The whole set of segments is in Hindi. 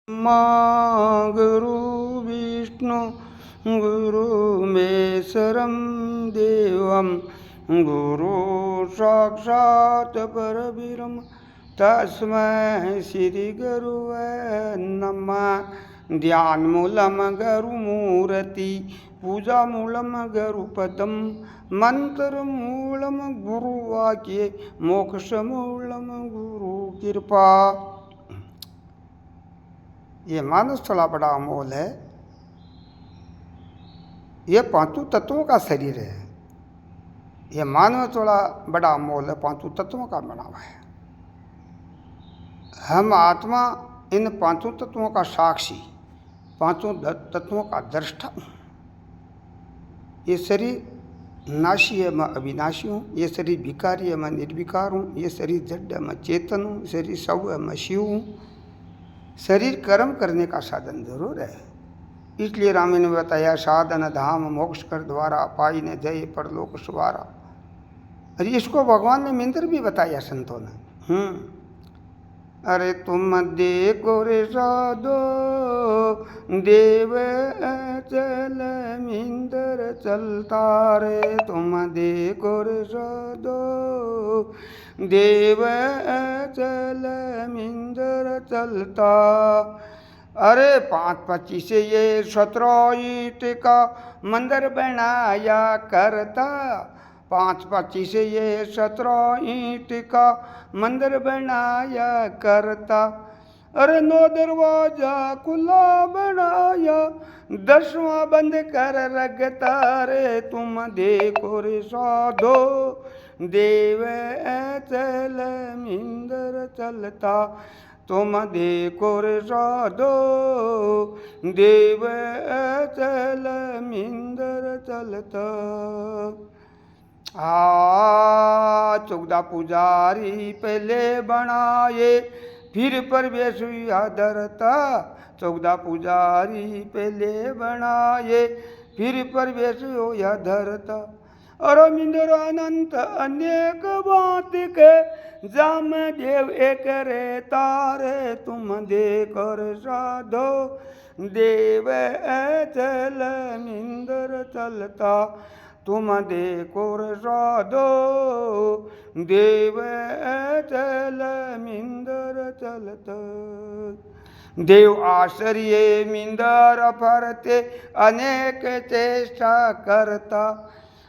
गुरु विष्णु गुरुमेश्वरं देवं गुरु साक्षात् परब्रह्म तस्मै श्री गुरुवे नमः। ध्यानमूलं गुरुमूर्ति पूजामूलं गुरुपदं मंत्रमूलं गुरुवाक्ये मोक्षमूलं गुरुकृपा। ये मानस थोड़ा बड़ा अमोल है। ये पांचों तत्वों का शरीर है। ये मानव थोड़ा बड़ा अमोल है, पांचों तत्वों का बना हुआ है। हम आत्मा इन पांचों तत्वों का साक्षी, पांचों तत्वों का दृष्टा। ये शरीर नाशी है, मैं अविनाशी हूँ। ये शरीर विकारी है, मैं निर्विकार हूँ। ये शरीर जड़ है, मैं चेतन हूँ। शरीर शव है, मैं शिव हूँ। शरीर कर्म करने का साधन जरूर है। इसलिए राम ने बताया, साधन धाम मोक्ष कर द्वारा पाई ने जय परलोक सुवारा। अरे इसको भगवान ने मंत्र भी बताया संतों ने। अरे तुम देखो रे साधो देव चल मिंदर चलता रे। तुम देखो रे साधो देव चल मिंदर चलता। अरे 5-25 से ये 17 ईंट का मंदिर बनाया करता। 5-25 से ये 17 ईंट का मंदिर बनाया करता। अरे 9 दरवाजा खुला बनाया, 10वां बंद कर रखता रे। तुम देखो रे साधो देव चल मिंदर चलता। तुम देखो रे साधो देव चल मिंदर चलता। 14 पुजारी पहले बनाए, फिर प्रवेश हुआ धरता। 14 पुजारी पहले बनाए, फिर प्रवेश हुआ धरता। और मिंदर अनंत अनेक बात के, जाम देव एक रे तारे। तुम देखो रे साधो देव चल मिंदर चलता। तुम देखो रे साधो देव चल मिंदर चलता। देव आश्रय मिंदर फरते अनेक चेष्टा करता।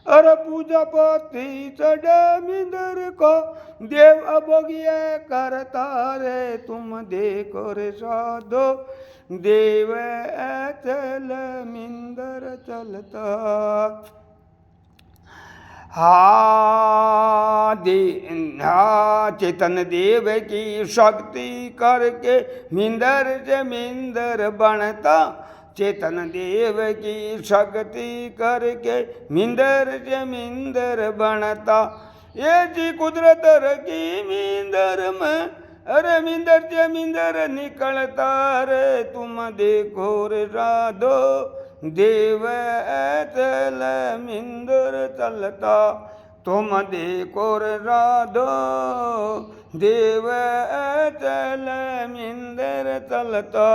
अरे पूजा पाती चढ़े मिंदर को, देव अभोग्य करता रे। तुम देखो रे साधो देव चल मिंदर चलता। चेतन देव की शक्ति करके मिंदर जमींदर बनता। चेतन देव की शक्ति करके मिंदर जमींदर बनता। ये जी कुदरत रखी मिंदर में, अरे मिंदर जमींदर निकलता रे। तुम देखो रे साधो देव चल मिंदर चलता। तुम देखो रे साधो देव चल मिंदर चलता।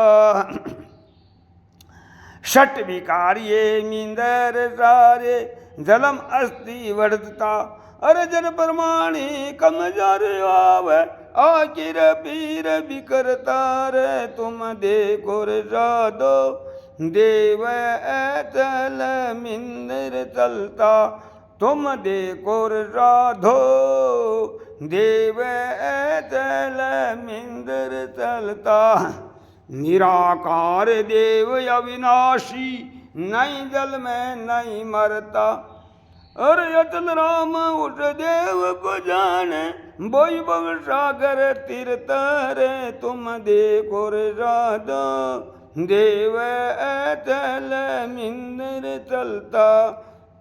षट विकार्ये मिंदर सारे, जलम अस्थि वर्धता। अरे जन प्रमाणी कमजोर आवे, आखिर पीर बिकरता रे। तुम देखो रे साधो देव चल मिंदर चलता। तुम देखो रे साधो देव चल मिंदर चलता। निराकार देव अविनाशी, नहीं जल में नहीं मरता। अरे अचल राम उस देव को जाने, बोई भव सागर तीर्थ रे। तुम देखो रे साधो देव चल मिंदर चलता।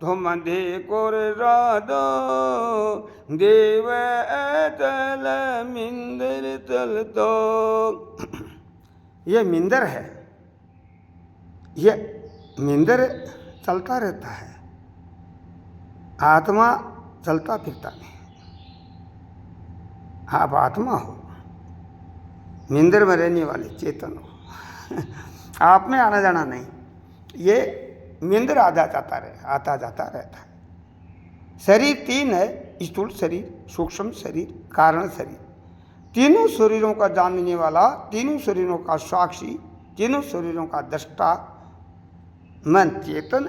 तुम देखो रे साधो देव चल मिंदर चलता। ये मिंदर है, ये मिंदर चलता रहता है। आत्मा चलता फिरता नहीं। आप आत्मा हो, नींदर में रहने वाले चेतन हो। आप में आना जाना नहीं, ये नींदर आता जाता रहता है। शरीर तीन है, स्थूल शरीर, सूक्ष्म शरीर, कारण शरीर। तीनों शरीरों का जानने वाला, तीनों शरीरों का साक्षी, तीनों शरीरों का दृष्टा मन चेतन,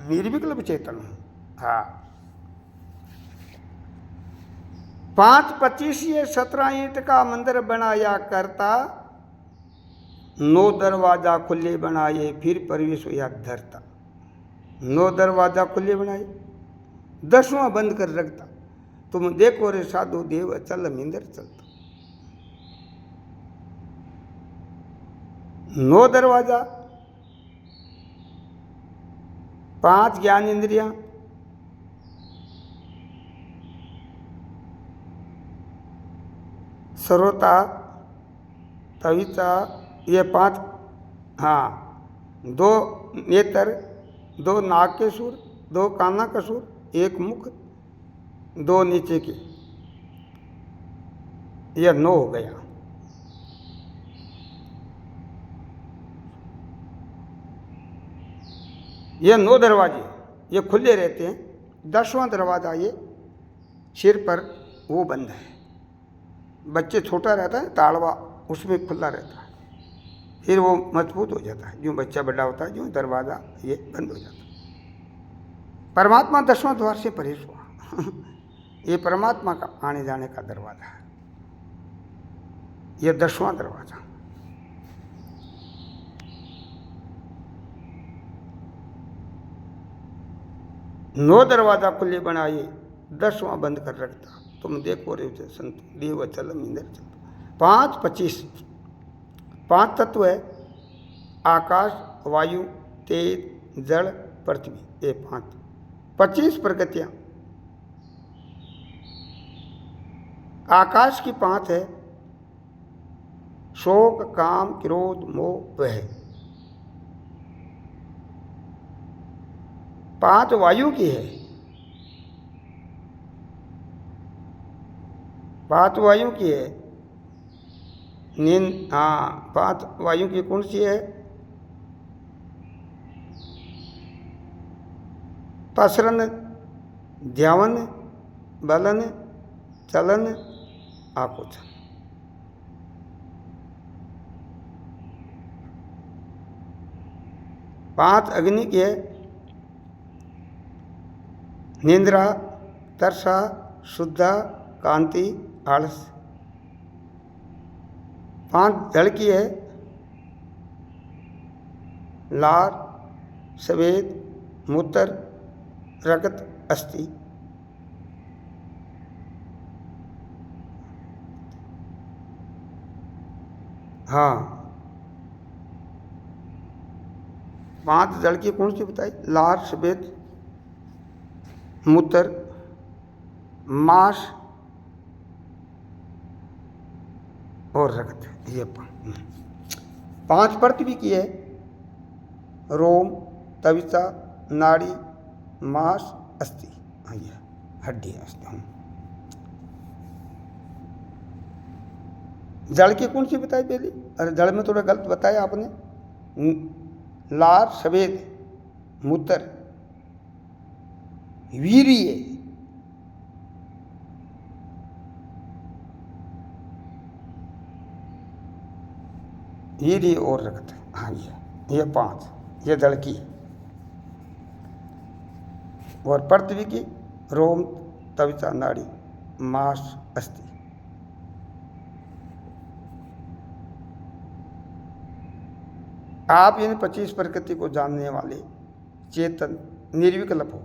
निर्विकल्प चेतन हूँ। हाँ, 5-25 ये 17 ईंट का मंदिर बनाया करता, 9 दरवाजा खुले बनाए, फिर प्रवेश हुआ धरता। 9 दरवाजा खुले बनाए, 10वां बंद कर रखता। तुम देखो रे साधु देव चल मिंदर चलता। 9 दरवाजा, 5 ज्ञान इंद्रियां, श्रोता, तविता, ये 5, हाँ, 2 नेत्र, 2 नाक के सुर, 2 काना का सुर, 1 मुख, 2 नीचे के, यह 9 हो गया। ये 9 दरवाजे ये खुले रहते हैं। 10वां दरवाजा ये सिर पर वो बंद है। बच्चे छोटा रहता है ताड़वा, उसमें खुला रहता है, फिर वो मजबूत हो जाता है। जो बच्चा बड़ा होता है, जो दरवाज़ा ये बंद हो जाता है। परमात्मा 10वां द्वार से परेश हुआ। ये परमात्मा का आने जाने का दरवाज़ा है, ये 10वां दरवाज़ा। नौ दरवाजा खुले बनाए, 10वां बंद कर रखता। तुम देखो रे संत देव चल इंदर चल। 5-25 5 तत्व है, आकाश, वायु, तेज, जल, पृथ्वी, ये 5। 25 प्रगतियां। आकाश की 5 है, शोक, काम, क्रोध, मोह, वह। 5 वायु की है, 5 वायु की है। नींद, हाँ, 5 वायु की कौन सी है? पसरन, ध्यान, बलन, चलन, आकुचन। 5 अग्नि की है, निंद्रा, तरसा, शुद्धा, कांति, आलस। 5 जल की है, लार, सवेद, मूत्र, रक्त, अस्थि। 5 जल की कौन सी बताई? लार, सवेद, मूत्र, मांस और रक्त, ये 5 पृथ्वी की है, रोम, तविता, नाड़ी, मांस, अस्थि, ये हड्डी, अस्थि। जल की कौन सी बताई पहले? अरे जल में थोड़ा गलत बताया आपने। लार, सवेद, मूत्र, वीर्य, वीर्य और रक्त। हाँ, ये 5, ये जल की। और पृथ्वी की रोम, तविता, नाड़ी, मांस, अस्थि। आप इन 25 प्रकृति को जानने वाले चेतन निर्विकल्प हो।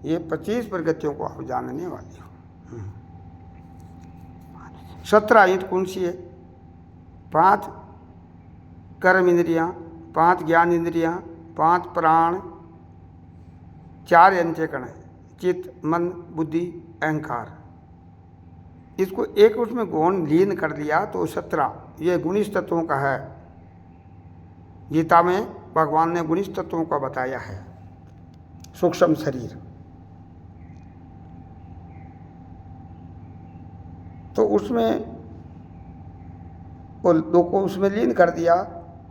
ये 25 प्रकृतियों को आप जानने वाले हो। 17 ईंट कौन सी है? 5 कर्म इंद्रियां, 5 ज्ञान इंद्रियां, 5 प्राण, 4 अंतःकरण, चित्त, मन, बुद्धि, अहंकार। इसको एक उसमें गौण लीन कर लिया तो 17 ये गुणित तत्वों का है। गीता में भगवान ने गुणित तत्वों का बताया है। सूक्ष्म शरीर तो उसमें वो दो को उसमें लीन कर दिया,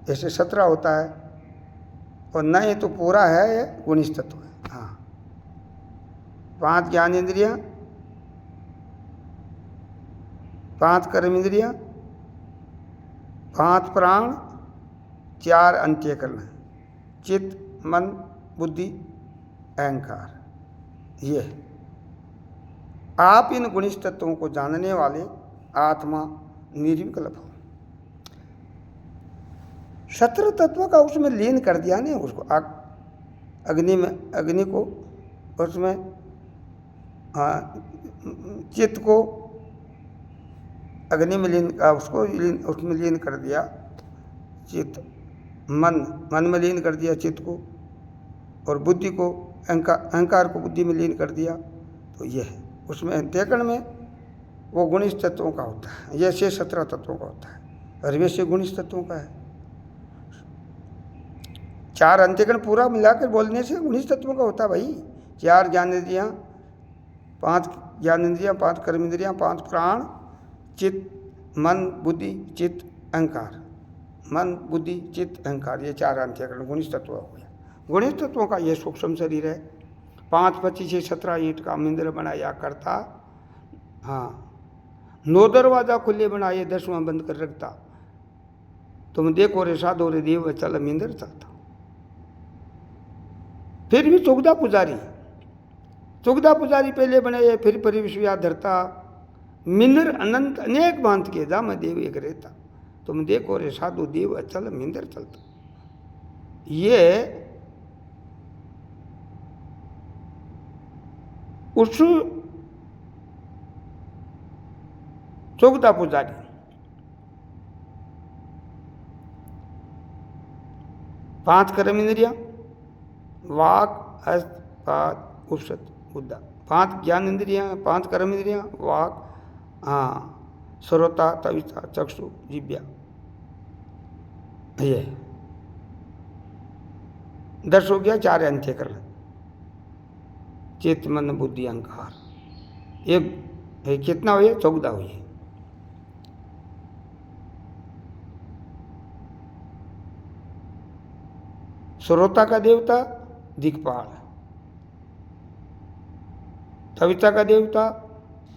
ऐसे 17 होता है, और न ये तो पूरा है, ये गुणित तत्व है। हाँ, 5 ज्ञानेंद्रियाँ, 5 कर्मेंद्रियाँ, 5 प्राण, 4 अंत्यकरण, चित्त मन बुद्धि अहंकार। ये आप इन गुणित तत्वों को जानने वाले आत्मा निर्विकल्प हो। 17 तत्व का उसमें लीन कर दिया ने उसको, अग्नि में, अग्नि को उसमें, चित्त को अग्नि में लीन, उसको उसमें लीन कर दिया चित्त, मन में लीन कर दिया चित्त को, और बुद्धि को, अहंकार को बुद्धि में लीन कर दिया। तो यह है उसमें अंत्यकरण में वो गुणित तत्वों का होता है, यह से 17 तत्वों का होता है, और वैसे गुणित तत्वों का है। 4 अंत्यकरण पूरा मिलाकर बोलने से गुणित तत्वों का होता है भाई। 4 ज्ञानेंद्रियाँ, 5 ज्ञानेंद्रियाँ, 5 कर्मेंद्रियाँ, 5 प्राण, चित्त मन बुद्धि चित्त अहंकार, मन बुद्धि चित्त अहंकार, ये 4 अंत्यकरण गुणित तत्व हो गया। गुणित तत्वों का ये सूक्ष्म शरीर है। 5 25 17 ईंट का मंदिर बनाया करता, हाँ 9 दरवाजा खुले बनाए 10वां बंद कर रखता, तुम देखो रे साधो रे देव चल मिंदर चलता। फिर भी चौगदा पुजारी पहले बनाए, फिर परिविश्वया धरता, मिंदर अनंत अनेक भांत के जा मैं देव एक रहता, तुम देखो रे साधु देव अचल मिंदर चलता। ये उस चौगदा पुजारी, पांच कर्मेंद्रियां, वाक हस्त पाद उपसत बुद्धा, 5 ज्ञान इंद्रियां, 5 कर्मेंद्रियां, वाक, हाँ श्रोता तविता चक्षु जिब्या, ये 10 हो गया। 4 अंत्यकरण, चित्त मन बुद्धि अहंकार। एक कितना हुए? 14 हुए। श्रोता का देवता दिक्पाल, तविता का देवता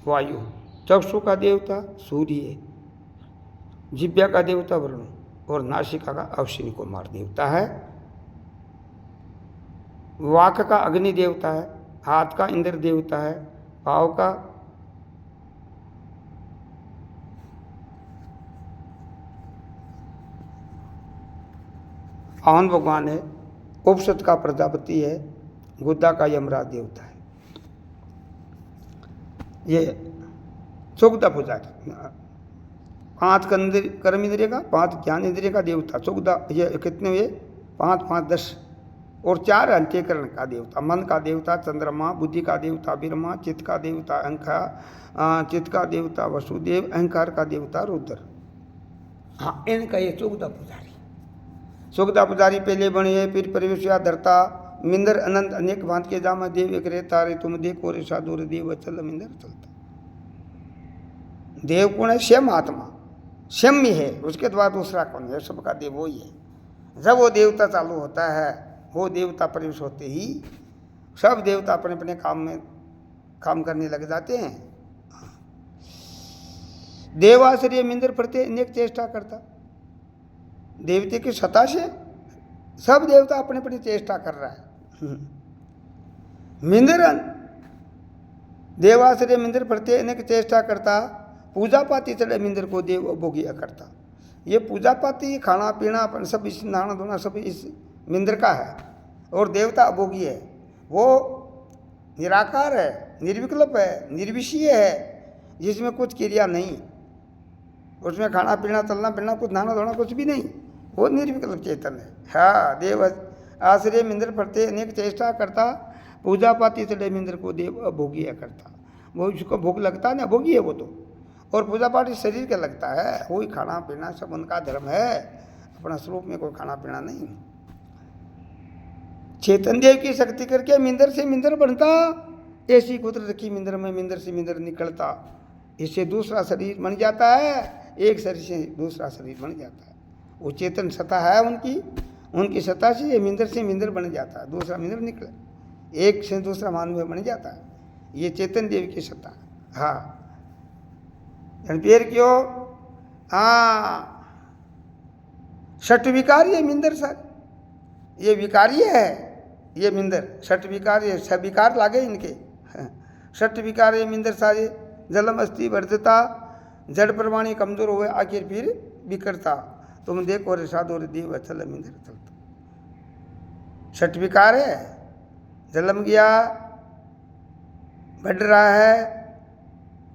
वायु, चक्षु का देवता सूर्य, जिब्या का देवता वरुण, और नासिका का अश्विनी कुमार देवता है। वाक का अग्नि देवता है, हाथ का इंद्र देवता है, पाँव का पवन भगवान है, उपसत का प्रजापति है, गुद्दा का यमराज देवता है। ये 14 पुजारी, 5 कर्मेंद्रिय का, 5 ज्ञान इंद्रिय का देवता 14। ये कितने हुए? 5 5 10, और 4 अंत्यकरण का देवता, मन का देवता चंद्रमा, बुद्धि का देवता बिरमा, चित्त का देवता अहंकार, चित्त का देवता वसुदेव, अहंकार का देवता रुद्र। हाँ, इनका ये 14 पुजारी। 14 पुजारी पहले बने, फिर परिवेशिया धरता, मिंदर अनंत अनेक भांत के जामा देव एक रहता, रे तुम देखो रे साधु रे देव चल मिंदर चलता। देव कौन है? श्यम आत्मा, श्यम ही है, उसके द्वारा दूसरा कौन है? सबका देव वो ही है। जब वो देवता चालू होता है, वो देवता प्रवेश होते ही सब देवता अपने अपने काम में काम करने लग जाते हैं। देवाश्रय मिंदर प्रत्यय अनेक चेष्टा करता, देवते की सत्ता से सब देवता अपने अपनी चेष्टा कर रहा है। मिंदर देवाश्रय मिंदर प्रत्यय अनेक चेष्टा करता, पूजा पाती चले मिंदर को देव भोगिया करता। ये पूजा पाती खाना पीना अपन सब इस नहाना धोना सब इस मिंदर का है, और देवता अभोगी है। वो निराकार है, निर्विकल्प है, निर्विषीय है, जिसमें कुछ क्रिया नहीं, उसमें खाना पीना चलना फिरना कुछ नहाना धोना कुछ भी नहीं, वो निर्विकल्प चेतन है। हाँ, देव आश्रय मिंदर प्रत्यय अनेक चेष्टा करता, पूजा पाती चले मिंदर को देव अभोगिया करता। वो उसको भोग लगता ना, अभोगी है वो तो, और पूजा पाठ शरीर का लगता है, वही खाना पीना सब उनका धर्म है, अपना स्वरूप में कोई खाना पीना नहीं। चेतन देव की शक्ति करके मिंदर से मिंदर बनता, ऐसी कुदरत की मिंदर में मिंदर से मिंदर निकलता, इससे दूसरा शरीर बन जाता है, एक शरीर से दूसरा शरीर बन जाता है। वो चेतन सत्ता है उनकी सत्ता से ये मिंदर से मिंदर बन जाता है, दूसरा मिंदर निकले, एक से दूसरा मानव बन जाता है। ये चेतन देव की सत्ता। हाँ पेड़ क्यों? हाँ षट विकारी है मिंदर सर, ये विकारी है ये मिंदर, षट विकार ये सब विकार लागे इनके। षट विकार ये मिंदर सारे, जलम अस्थि वर्धता, जड़ प्रवाणी कमजोर हुए आखिर फिर बिखरता, तुम देखो रे साधो रे देव अचल मिंदर चलता। षट विकार है, जलम गया, बढ़ रहा है,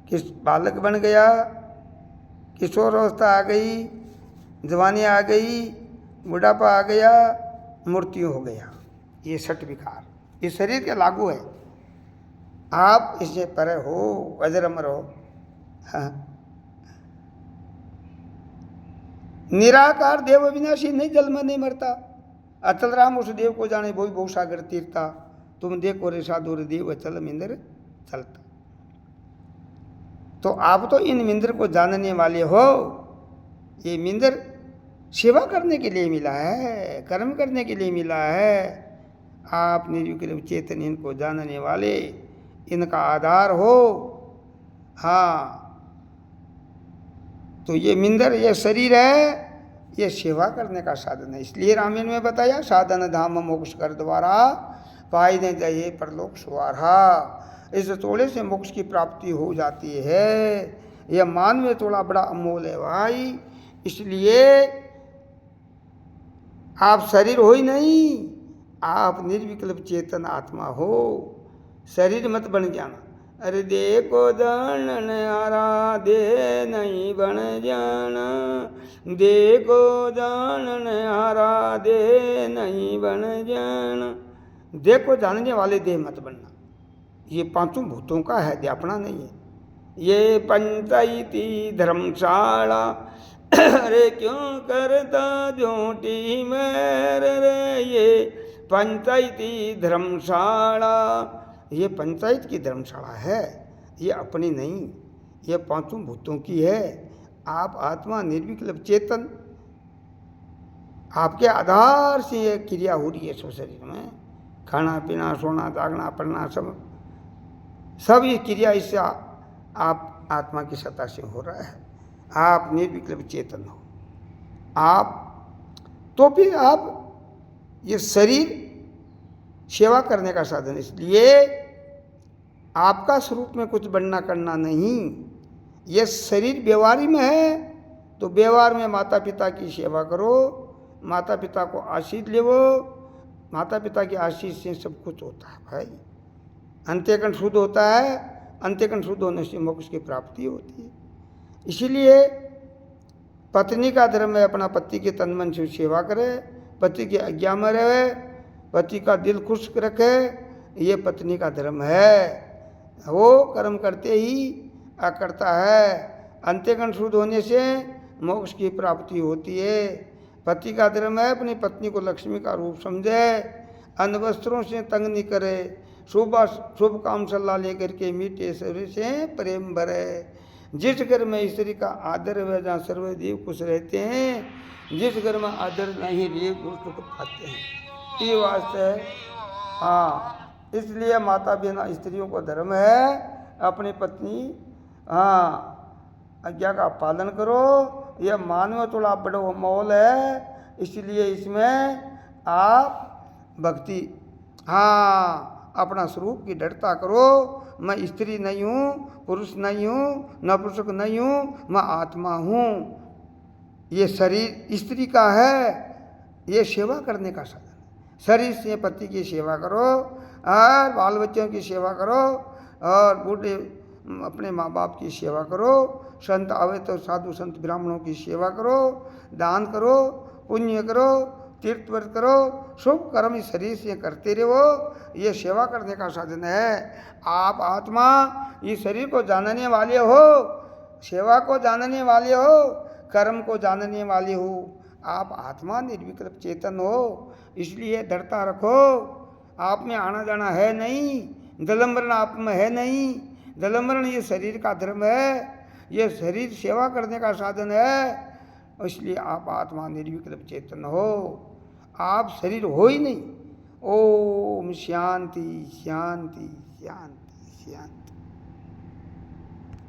किस बालक बन गया, किशोर अवस्था आ गई, जवानी आ गई, बुढ़ापा आ गया, मृत्यु हो गया। ये षट विकार ये शरीर के लागू है। आप इससे परे हो, अजर अमर हो। हाँ निराकार देव अविनाशी, नहीं जन्म नहीं मरता, अचल राम उस देव को जाने, वो बहु सागर तीरता, तुम देखो रे साधु रे देव अचल मिंदर चलता। तो आप तो इन मिंदर को जानने वाले हो। ये मिंदर सेवा करने के लिए मिला है, कर्म करने के लिए मिला है। आप निर्विकल्प चेतन इनको जानने वाले, इनका आधार हो। हाँ तो ये मिंदर ये शरीर है, ये सेवा करने का साधन है। इसलिए रामायण में बताया, साधन धाम मोक्ष कर द्वारा पाई ने जाइए परलोक सुवारा। इस थोड़े से मोक्ष की प्राप्ति हो जाती है। यह मान में थोड़ा बड़ा अमोल है भाई। इसलिए आप शरीर हो ही नहीं, आप निर्विकल्प चेतन आत्मा हो। शरीर मत बन जाना। अरे देखो जानन आराधे नहीं बन जाना, देखो जानन आराधे नहीं बन जाना। देखो जानने वाले देह मत बनना। ये पांचों भूतों का है, अपना नहीं है। ये पंचायती धर्मशाला अरे क्यों करता झूठी मैर रे, ये पंचायती धर्मशाला, ये पंचायत की धर्मशाला है, ये अपनी नहीं, ये पांचों भूतों की है। आप आत्मा निर्विकल्प चेतन, आपके आधार से ये क्रिया हो रही है सब शरीर में। खाना पीना सोना जागना पढ़ना सब ये क्रिया इससे आप आत्मा की सत्ता से हो रहा है। आप निर्विकल्प चेतन हो। आप तो फिर आप ये शरीर सेवा करने का साधन, इसलिए आपका स्वरूप में कुछ बनना करना नहीं। ये शरीर व्यवहारी में है तो व्यवहार में माता पिता की सेवा करो, माता पिता को आशीष लेवो। माता पिता की आशीष से सब कुछ होता है भाई। अंत्यकरण शुद्ध होता है, अंत्यकरण शुद्ध होने से मोक्ष की प्राप्ति होती है। इसीलिए पत्नी का धर्म है अपना पति के तन मन से सेवा करे, पति की आज्ञा में रहे, पति का दिल खुश रखे, ये पत्नी का धर्म है। वो कर्म करते ही करता है। अंत्यकरण शुद्ध होने से मोक्ष की प्राप्ति होती है। पति का धर्म है अपनी पत्नी को लक्ष्मी का रूप समझे, अन्न वस्त्रों से तंग नहीं करे, शुभ काम सलाह लेकर के मीठे शरीर से प्रेम भरे। जिस घर में स्त्री का आदर है जहाँ सर्वदेव खुश रहते हैं, जिस घर में आदर नहीं रे दुष्ट को पाते हैं। ये वास्ते है। हाँ इसलिए माता बिना स्त्रियों को धर्म है अपनी पत्नी आज्ञा का पालन करो। यह मानव थोड़ा बड़ा मोल है, इसलिए इसमें आप भक्ति अपना स्वरूप की दृढ़ता करो। मैं स्त्री नहीं हूँ, पुरुष नहीं हूँ, नपुंसक नहीं हूँ, मैं आत्मा हूँ। ये शरीर स्त्री का है, ये सेवा करने का साधन है। शरीर से पति की सेवा करो और बाल बच्चों की सेवा करो और बूढ़े अपने माँ बाप की सेवा करो। संत आवे तो साधु संत ब्राह्मणों की सेवा करो, दान करो, पुण्य करो, तीर्थ व्रत करो, शुभ कर्म इस शरीर से करते रहो। ये सेवा करने का साधन है। आप आत्मा इस शरीर को जानने वाले हो, सेवा को जानने वाले हो, कर्म को जानने वाले हो। आप आत्मा निर्विकल्प चेतन हो, इसलिए दृढ़ता रखो। आप में आना जाना है नहीं, दलमरण आप में है नहीं। दलमरण ये शरीर का धर्म है, ये शरीर सेवा करने का साधन है। इसलिए आप आत्मा निर्विकल्प चेतन हो, आप शरीर हो ही नहीं। ओम शांति शांति शांति शांति।